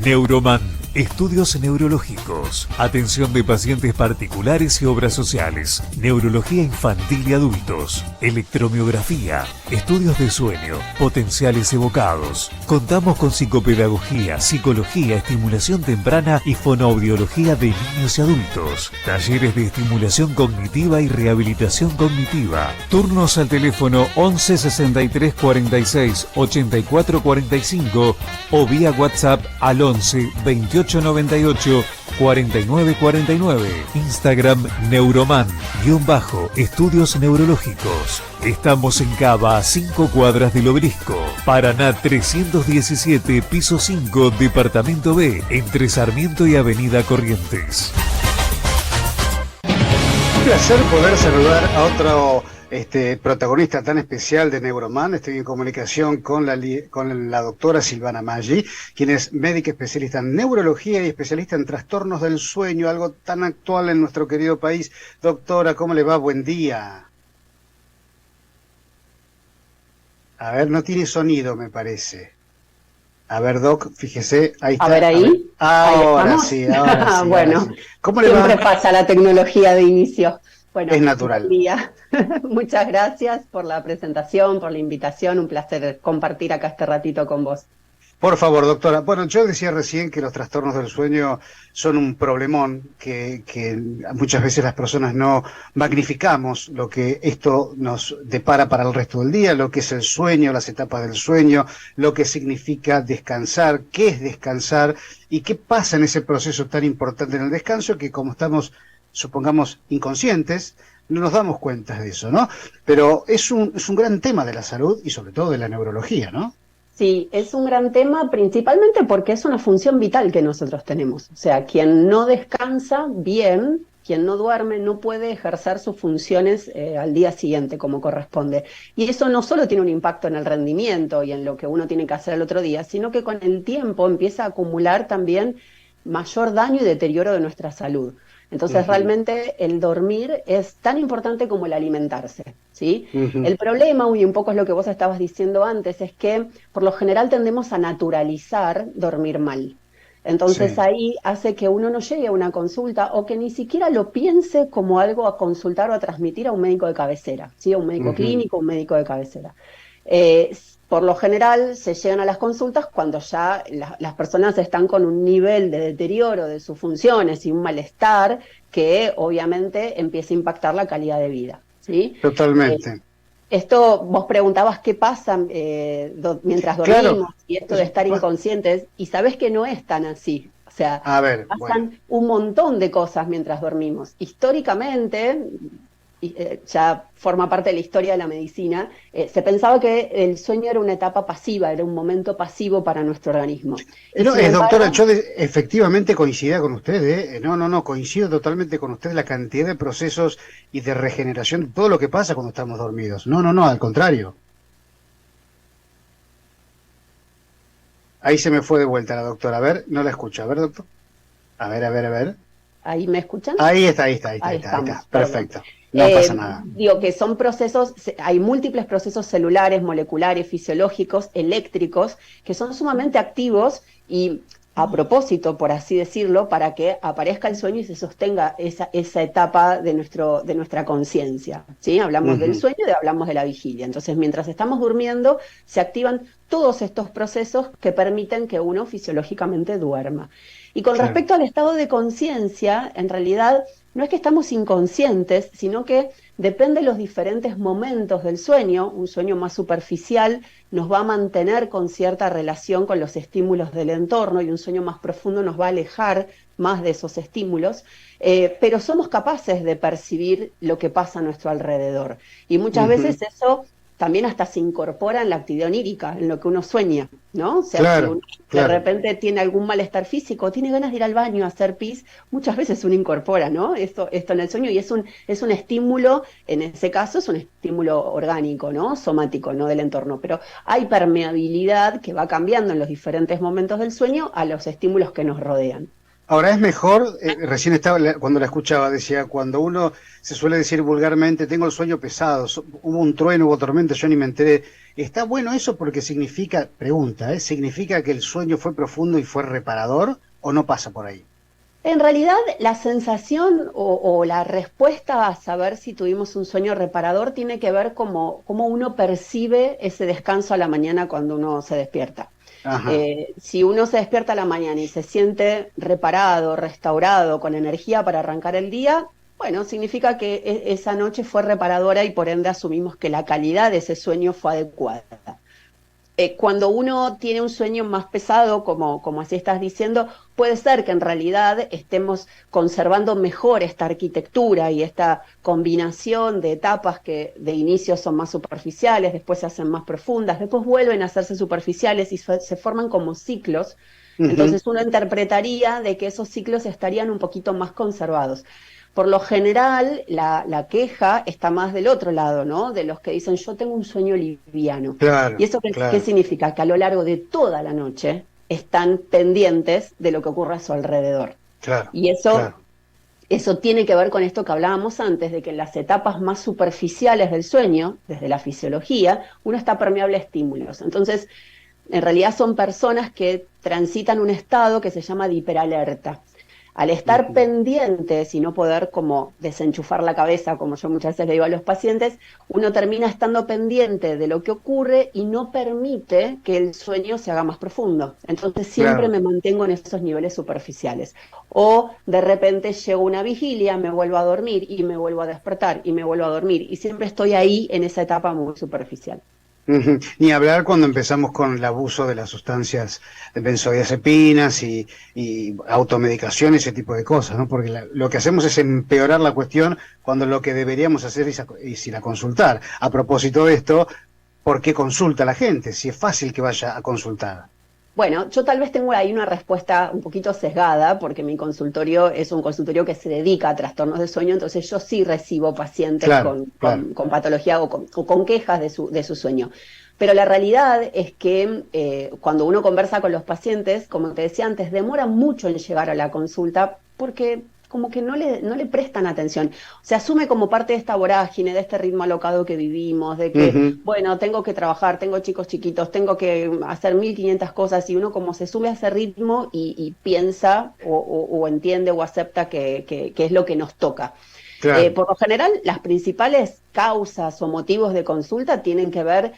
Neuroman, estudios neurológicos, atención de pacientes particulares y obras sociales, neurología infantil y adultos, electromiografía, estudios de sueño, potenciales evocados. Contamos con psicopedagogía, psicología, estimulación temprana y fonoaudiología de niños y adultos, talleres de estimulación cognitiva y rehabilitación cognitiva. Turnos al teléfono 11 63 46 84 45 o vía WhatsApp al 11 28 98 49 49. Instagram Neuroman _estudios neurológicos. Estamos en Cava, a 5 cuadras del Obelisco. Paraná 317, piso 5, departamento B, entre Sarmiento y Avenida Corrientes. Un placer poder saludar a otro protagonista tan especial de Neuroman. Estoy en comunicación con la doctora Silvana Maggi, quien es médica especialista en neurología y especialista en trastornos del sueño, algo tan actual en nuestro querido país. Doctora, ¿cómo le va? Buen día. A ver, no tiene sonido, me parece. A ver, Doc, fíjese, ahí está. A ver, ahí. Ahora sí, ahora sí. Bueno, ahora sí. ¿Cómo le va? siempre pasa la tecnología de inicio. Bueno, es natural. Buen día. Muchas gracias por la presentación, por la invitación. Un placer compartir acá este ratito con vos. Por favor, doctora. Bueno, yo decía recién que los trastornos del sueño son un problemón, que muchas veces las personas no magnificamos lo que esto nos depara para el resto del día, lo que es el sueño, las etapas del sueño, lo que significa descansar, qué es descansar y qué pasa en ese proceso tan importante en el descanso que, como estamos, supongamos, inconscientes, no nos damos cuenta de eso, ¿no? Pero es un gran tema de la salud y sobre todo de la neurología, ¿no? Sí, es un gran tema principalmente porque es una función vital que nosotros tenemos. O sea, quien no descansa bien, quien no duerme, no puede ejercer sus funciones al día siguiente como corresponde. Y eso no solo tiene un impacto en el rendimiento y en lo que uno tiene que hacer el otro día, sino que con el tiempo empieza a acumular también mayor daño y deterioro de nuestra salud. Entonces, realmente el dormir es tan importante como el alimentarse, ¿sí? El problema, y un poco es lo que vos estabas diciendo antes, es que por lo general tendemos a naturalizar dormir mal. Entonces ahí hace que uno no llegue a una consulta o que ni siquiera lo piense como algo a consultar o a transmitir a un médico de cabecera, ¿sí? A un médico clínico, un médico de cabecera. Por lo general se llegan a las consultas cuando ya las personas están con un nivel de deterioro de sus funciones y un malestar que obviamente empieza a impactar la calidad de vida, ¿sí? Totalmente. Esto, vos preguntabas qué pasa mientras dormimos, y esto de estar inconscientes, y sabés que no es tan así. O sea, pasan un montón de cosas mientras dormimos. Históricamente, ya forma parte de la historia de la medicina, se pensaba que el sueño era una etapa pasiva, era un momento pasivo para nuestro organismo. Doctora, yo efectivamente coincidía con usted, coincido totalmente con usted, la cantidad de procesos y de regeneración, todo lo que pasa cuando estamos dormidos. No, al contrario. Ahí se me fue de vuelta la doctora, a ver, no la escucho, a ver, doctor. A ver. ¿Ahí me escuchan? Ahí está, perfecto. No pasa nada. Digo que son procesos, hay múltiples procesos celulares, moleculares, fisiológicos, eléctricos, que son sumamente activos y a propósito, por así decirlo, para que aparezca el sueño y se sostenga esa etapa de nuestra conciencia, ¿sí? Hablamos del sueño y hablamos de la vigilia. Entonces, mientras estamos durmiendo, se activan todos estos procesos que permiten que uno fisiológicamente duerma. Y con respecto al estado de conciencia, en realidad no es que estamos inconscientes, sino que depende de los diferentes momentos del sueño. Un sueño más superficial nos va a mantener con cierta relación con los estímulos del entorno y un sueño más profundo nos va a alejar más de esos estímulos, pero somos capaces de percibir lo que pasa a nuestro alrededor. Y muchas veces eso también hasta se incorpora en la actividad onírica, en lo que uno sueña, ¿no? O sea, si uno de repente tiene algún malestar físico, tiene ganas de ir al baño a hacer pis, muchas veces uno incorpora, ¿no? Esto en el sueño, y es un estímulo, en ese caso es un estímulo orgánico, ¿no? Somático, no del entorno, pero hay permeabilidad que va cambiando en los diferentes momentos del sueño a los estímulos que nos rodean. Ahora es mejor, recién estaba, cuando la escuchaba, decía, cuando uno se suele decir vulgarmente, tengo el sueño pesado, hubo un trueno, hubo tormenta, yo ni me enteré. ¿Está bueno eso porque significa, pregunta, significa que el sueño fue profundo y fue reparador o no pasa por ahí? En realidad, la sensación o la respuesta a saber si tuvimos un sueño reparador tiene que ver cómo uno percibe ese descanso a la mañana cuando uno se despierta. Ajá, Si uno se despierta a la mañana y se siente reparado, restaurado, con energía para arrancar el día, bueno, significa que esa noche fue reparadora y por ende asumimos que la calidad de ese sueño fue adecuada. Cuando uno tiene un sueño más pesado, como así estás diciendo, puede ser que en realidad estemos conservando mejor esta arquitectura y esta combinación de etapas que de inicio son más superficiales, después se hacen más profundas, después vuelven a hacerse superficiales y se forman como ciclos. ujú, Entonces uno interpretaría de que esos ciclos estarían un poquito más conservados. Por lo general, la queja está más del otro lado, ¿no? De los que dicen, yo tengo un sueño liviano. ¿Y claro, eso qué claro, significa? Que a lo largo de toda la noche están pendientes de lo que ocurre a su alrededor. claro, Y claro. eso tiene que ver con esto que hablábamos antes, de que en las etapas más superficiales del sueño, desde la fisiología, uno está permeable a estímulos. Entonces, en realidad son personas que transitan un estado que se llama de hiperalerta. Al estar Ujú. pendientes y no poder como desenchufar la cabeza, como yo muchas veces le digo a los pacientes, uno termina estando pendiente de lo que ocurre y no permite que el sueño se haga más profundo. Entonces siempre Claro. me mantengo en esos niveles superficiales. O de repente llego una vigilia, me vuelvo a dormir y me vuelvo a despertar y me vuelvo a dormir. Y siempre estoy ahí en esa etapa muy superficial. Ujú. Ni hablar cuando empezamos con el abuso de las sustancias de benzodiazepinas y automedicación, ese tipo de cosas, ¿no? Porque lo que hacemos es empeorar la cuestión cuando lo que deberíamos hacer es ir a consultar. A propósito de esto, ¿por qué consulta la gente? Si es fácil que vaya a consultar. Bueno, yo tal vez tengo ahí una respuesta un poquito sesgada, porque mi consultorio es un consultorio que se dedica a trastornos de sueño, entonces yo sí recibo pacientes Claro, claro. con patología o con quejas de su sueño. Pero la realidad es que cuando uno conversa con los pacientes, como te decía antes, demora mucho en llegar a la consulta porque como que no le prestan atención. Se asume como parte de esta vorágine, de este ritmo alocado que vivimos, de que Ujú. bueno, tengo que trabajar, tengo chicos chiquitos, tengo que hacer 1500 cosas y uno como se sube a ese ritmo y piensa o entiende o acepta que es lo que nos toca. Claro. Por lo general, las principales causas o motivos de consulta tienen que ver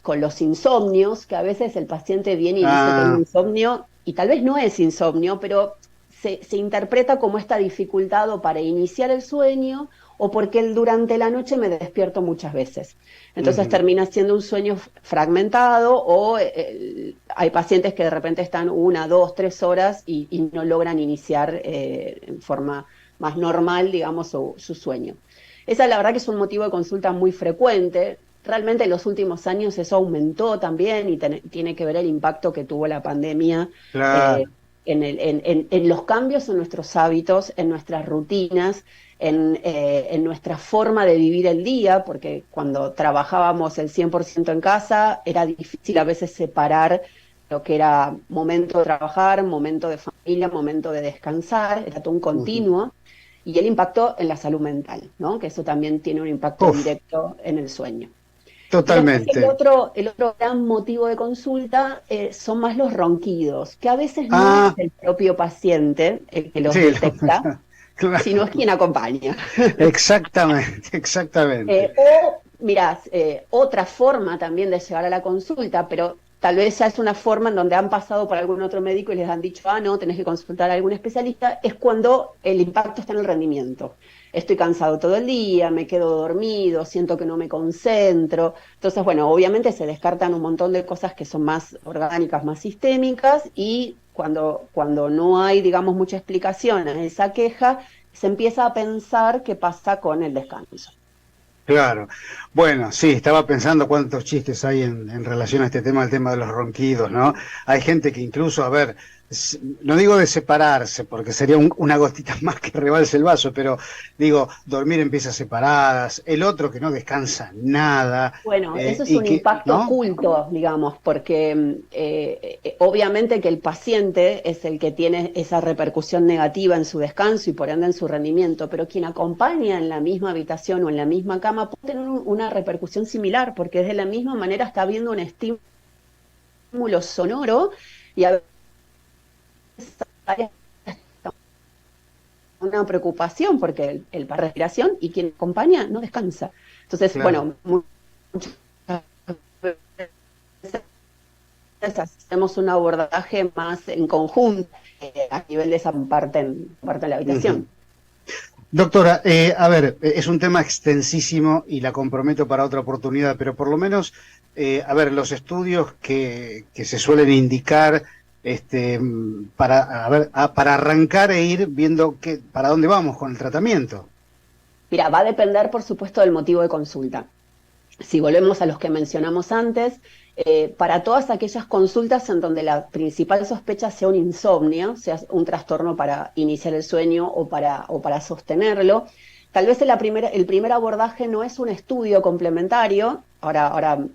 con los insomnios, que a veces el paciente viene y dice tengo Ah, insomnio y tal vez no es insomnio, pero se interpreta como esta dificultad o para iniciar el sueño o porque durante la noche me despierto muchas veces. Entonces ujú. termina siendo un sueño fragmentado o hay pacientes que de repente están 1, 2, 3 horas y no logran iniciar en forma más normal, digamos, su sueño. Esa la verdad que es un motivo de consulta muy frecuente. Realmente en los últimos años eso aumentó también y tiene que ver el impacto que tuvo la pandemia eh, Claro. en los cambios en nuestros hábitos, en nuestras rutinas, en nuestra forma de vivir el día, porque cuando trabajábamos el 100% en casa era difícil a veces separar lo que era momento de trabajar, momento de familia, momento de descansar, era todo un Ujú. continuo, y el impacto en la salud mental, ¿no? Que eso también tiene un impacto Uf, directo en el sueño. Y después totalmente. el otro gran motivo de consulta son más los ronquidos, que a veces no es Ah, el propio paciente el que los sí, detecta, sino es claro. quien acompaña. Exactamente, exactamente. Mirá, otra forma también de llegar a la consulta, pero tal vez ya es una forma en donde han pasado por algún otro médico y les han dicho, ah, no, tenés que consultar a algún especialista, es cuando el impacto está en el rendimiento. Estoy cansado todo el día, me quedo dormido, siento que no me concentro. Entonces, bueno, obviamente se descartan un montón de cosas que son más orgánicas, más sistémicas, y cuando no hay, digamos, mucha explicación a esa queja, se empieza a pensar qué pasa con el descanso. Claro. Bueno, sí, estaba pensando cuántos chistes hay en relación a este tema, el tema de los ronquidos, ¿no? Hay gente que incluso, a ver, no digo de separarse, porque sería una gotita más que rebalse el vaso, pero digo, dormir en piezas separadas, el otro que no descansa nada, Bueno, eso es y un que, impacto ¿no? oculto, digamos, porque obviamente que el paciente es el que tiene esa repercusión negativa en su descanso y por ende en su rendimiento, pero quien acompaña en la misma habitación o en la misma cama puede tener una repercusión similar, porque de la misma manera está habiendo un estímulo sonoro y a veces hay una preocupación porque para respiración y quien acompaña no descansa. Entonces, Claro. bueno, muchas veces hacemos un abordaje más en conjunto a nivel de esa parte de la Ujú. habitación. Doctora, a ver, es un tema extensísimo y la comprometo para otra oportunidad, pero por lo menos, a ver, los estudios que se suelen indicar para, a ver, para arrancar e ir viendo para dónde vamos con el tratamiento. Mira, va a depender, por supuesto, del motivo de consulta. Si volvemos a los que mencionamos antes, para todas aquellas consultas en donde la principal sospecha sea un insomnio, sea un trastorno para iniciar el sueño o para sostenerlo, tal vez el primer abordaje no es un estudio complementario, ahora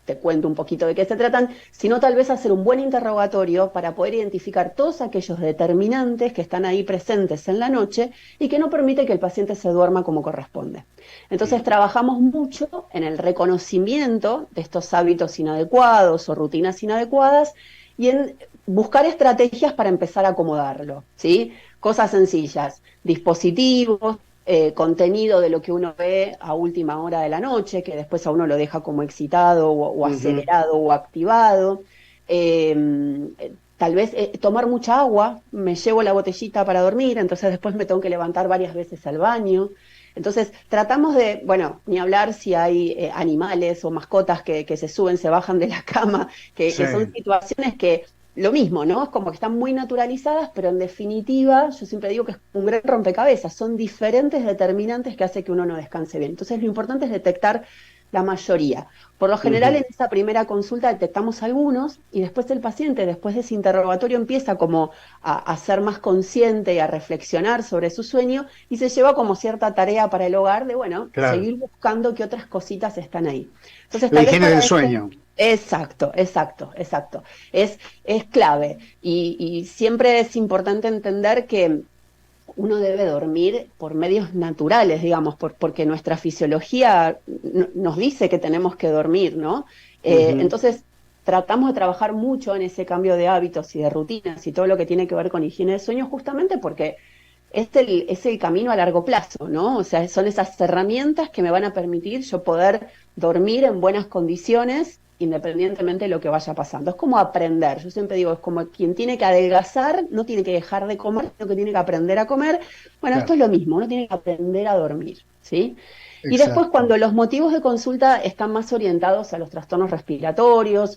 te cuento un poquito de qué se tratan, sino tal vez hacer un buen interrogatorio para poder identificar todos aquellos determinantes que están ahí presentes en la noche y que no permite que el paciente se duerma como corresponde. Entonces trabajamos mucho en el reconocimiento de estos hábitos inadecuados o rutinas inadecuadas y en buscar estrategias para empezar a acomodarlo, ¿sí? Cosas sencillas, dispositivos, contenido de lo que uno ve a última hora de la noche, que después a uno lo deja como excitado o Ujú. acelerado o activado. Tal vez tomar mucha agua, me llevo la botellita para dormir, entonces después me tengo que levantar varias veces al baño. Entonces, tratamos de, bueno, ni hablar si hay animales o mascotas que se suben, se bajan de la cama, Sí. que son situaciones que, lo mismo, ¿no? Es como que están muy naturalizadas, pero en definitiva, yo siempre digo que es un gran rompecabezas, son diferentes determinantes que hace que uno no descanse bien. Entonces, lo importante es detectar la mayoría. Por lo general, Ujú. en esa primera consulta detectamos algunos y después el paciente, después de ese interrogatorio, empieza como a ser más consciente y a reflexionar sobre su sueño y se lleva como cierta tarea para el hogar de, bueno, Claro. seguir buscando qué otras cositas están ahí. Entonces, La tal vez higiene del para este... sueño. Exacto, exacto, exacto. Es clave y siempre es importante entender que uno debe dormir por medios naturales, digamos, porque nuestra fisiología nos dice que tenemos que dormir, ¿no? Ujú. Entonces, tratamos de trabajar mucho en ese cambio de hábitos y de rutinas y todo lo que tiene que ver con higiene de sueño, justamente porque es el camino a largo plazo, ¿no? O sea, son esas herramientas que me van a permitir yo poder dormir en buenas condiciones independientemente de lo que vaya pasando. Es como aprender, yo siempre digo, es como quien tiene que adelgazar, no tiene que dejar de comer, sino que tiene que aprender a comer. Bueno, esto Claro, es lo mismo, uno tiene que aprender a dormir, ¿sí? Y después exacto. cuando los motivos de consulta están más orientados a los trastornos respiratorios,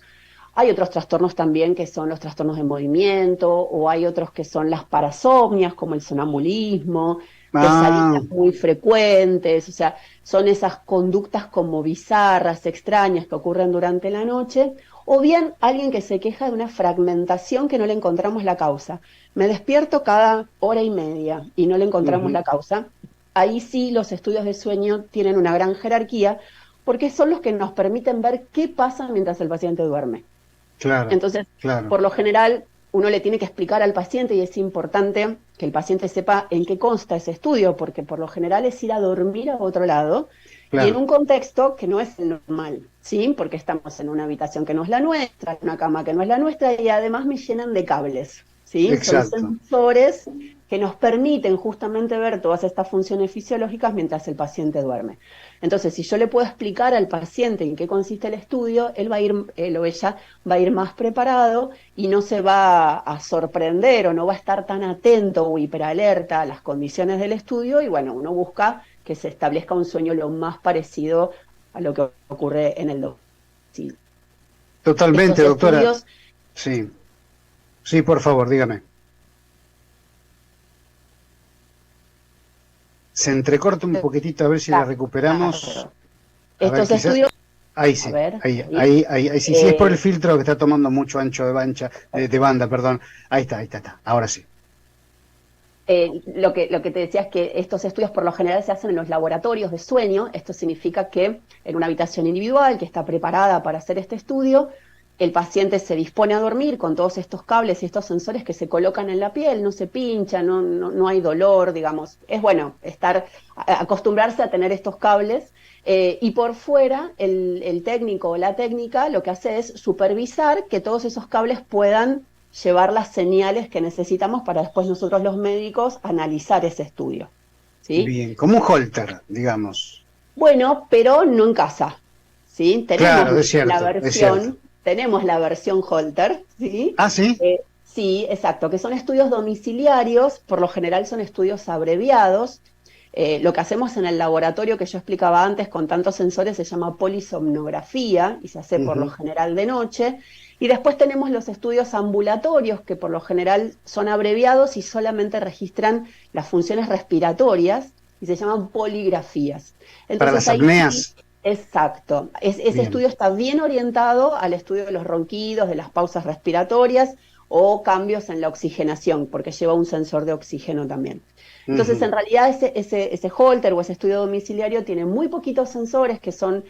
hay otros trastornos también que son los trastornos de movimiento, o hay otros que son las parasomnias, como el sonambulismo, Ah, pesadillas muy frecuentes, o sea, son esas conductas como bizarras, extrañas que ocurren durante la noche, o bien alguien que se queja de una fragmentación que no le encontramos la causa. Me despierto cada hora y media y no le encontramos ujú. la causa. Ahí sí los estudios de sueño tienen una gran jerarquía porque son los que nos permiten ver qué pasa mientras el paciente duerme. Claro, Entonces, claro, por lo general, uno le tiene que explicar al paciente y es importante que el paciente sepa en qué consta ese estudio, porque por lo general es ir a dormir a otro lado y en claro. un contexto que no es normal, ¿sí? Porque estamos en una habitación que no es la nuestra, en una cama que no es la nuestra y además me llenan de cables, ¿sí? Son Exacto. sensores que nos permiten justamente ver todas estas funciones fisiológicas mientras el paciente duerme. Entonces, si yo le puedo explicar al paciente en qué consiste el estudio, él va a ir, él o ella va a ir más preparado y no se va a sorprender o no va a estar tan atento o hiperalerta a las condiciones del estudio y bueno, uno busca que se establezca un sueño lo más parecido a lo que ocurre en el domicilio. Totalmente, Estos doctora. estudios, Sí, sí, por favor, dígame. Se entrecorta un poquitito, a ver si la recuperamos. claro, A ver, estos quizás. estudios Ahí sí, A ver, ahí sí, sí es por el filtro que está tomando mucho ancho de banda, perdón. Ahí está, ahora sí. Lo que te decía es que estos estudios por lo general se hacen en los laboratorios de sueño. Esto significa que en una habitación individual que está preparada para hacer este estudio, el paciente se dispone a dormir con todos estos cables y estos sensores que se colocan en la piel, no se pincha, no hay dolor, digamos. Es bueno acostumbrarse a tener estos cables. Y por fuera, el técnico o la técnica lo que hace es supervisar que todos esos cables puedan llevar las señales que necesitamos para después nosotros los médicos analizar ese estudio. ¿Sí? Bien, como un holter, digamos. Bueno, pero no en casa. ¿Sí? Claro, es cierto, tenemos la versión Holter, ¿sí? Ah, ¿sí? Sí, exacto, que son estudios domiciliarios, por lo general son estudios abreviados. Lo que hacemos en el laboratorio que yo explicaba antes con tantos sensores se llama polisomnografía y se hace por lo general de noche. Y después tenemos los estudios ambulatorios que por lo general son abreviados y solamente registran las funciones respiratorias y se llaman poligrafías. Entonces, para las apneas. Exacto. Ese estudio está bien orientado al estudio de los ronquidos, de las pausas respiratorias o cambios en la oxigenación, porque lleva un sensor de oxígeno también. Entonces, en realidad, ese Holter o ese estudio domiciliario tiene muy poquitos sensores, que son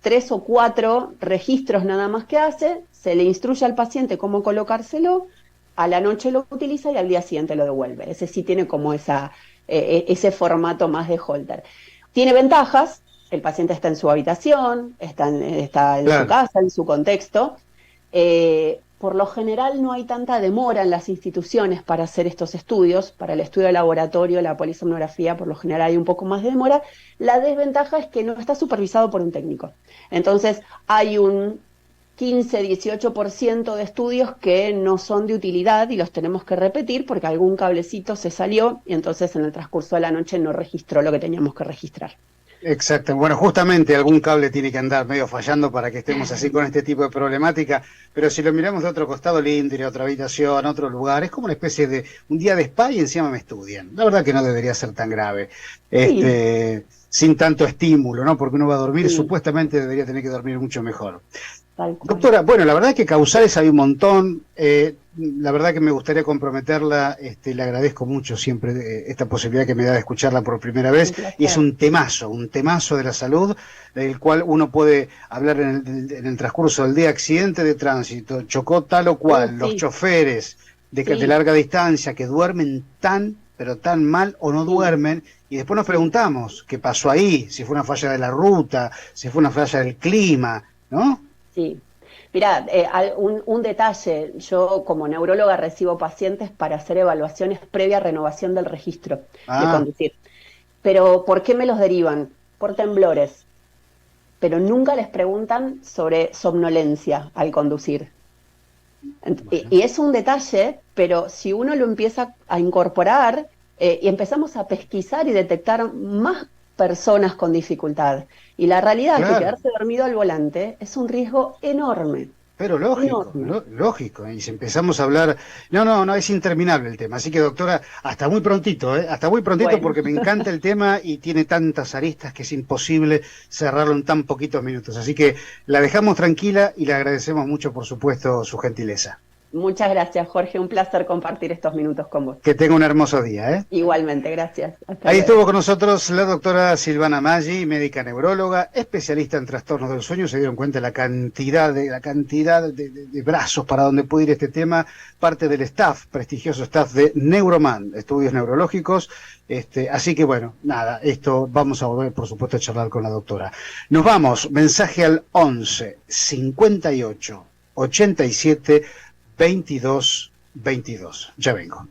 3 o 4 registros nada más que hace, se le instruye al paciente cómo colocárselo, a la noche lo utiliza y al día siguiente lo devuelve. Ese sí tiene como ese formato más de Holter. Tiene ventajas, el paciente está en su habitación, está en su casa, en su contexto. Por lo general no hay tanta demora en las instituciones para hacer estos estudios. Para el estudio de laboratorio, la polisomnografía, por lo general hay un poco más de demora. La desventaja es que no está supervisado por un técnico. Entonces hay un 15-18% de estudios que no son de utilidad y los tenemos que repetir porque algún cablecito se salió y entonces en el transcurso de la noche no registró lo que teníamos que registrar. Exacto, bueno, justamente algún cable tiene que andar medio fallando para que estemos así con este tipo de problemática, pero si lo miramos de otro costado, Lindre, otra habitación, otro lugar, es como una especie de un día de spa y encima me estudian. La verdad que no debería ser tan grave, sin tanto estímulo, ¿no? Porque uno va a dormir, supuestamente debería tener que dormir mucho mejor. Doctora, bueno, la verdad es que causales hay un montón, la verdad que me gustaría comprometerla, le agradezco mucho siempre esta posibilidad que me da de escucharla por primera vez, y es un temazo de la salud, del cual uno puede hablar en el transcurso del día, accidente de tránsito, chocó tal o cual, los choferes de larga distancia que duermen pero tan mal o no duermen, y después nos preguntamos qué pasó ahí, si fue una falla de la ruta, si fue una falla del clima, ¿no? Sí. Mirá, un detalle, yo como neuróloga recibo pacientes para hacer evaluaciones previa renovación del registro de conducir. Pero ¿por qué me los derivan? Por temblores. Pero nunca les preguntan sobre somnolencia al conducir. Y es un detalle, pero si uno lo empieza a incorporar y empezamos a pesquisar y detectar más personas con dificultad. Y la realidad es que quedarse dormido al volante es un riesgo enorme. Pero lógico, lógico. Y si empezamos a hablar... No, es interminable el tema. Así que, doctora, hasta muy prontito, hasta muy prontito, porque me encanta el tema y tiene tantas aristas que es imposible cerrarlo en tan poquitos minutos. Así que la dejamos tranquila y le agradecemos mucho, por supuesto, su gentileza. Muchas gracias, Jorge. Un placer compartir estos minutos con vos. Que tenga un hermoso día, Igualmente, gracias. Ahí estuvo con nosotros la doctora Silvana Maggi, médica neuróloga, especialista en trastornos del sueño. Se dieron cuenta de la cantidad de brazos para donde puede ir este tema. Parte del staff, prestigioso staff de Neuroman, estudios neurológicos. Así que bueno, nada, esto vamos a volver, por supuesto, a charlar con la doctora. Nos vamos, mensaje al 11 58 87 22 22. Ya vengo.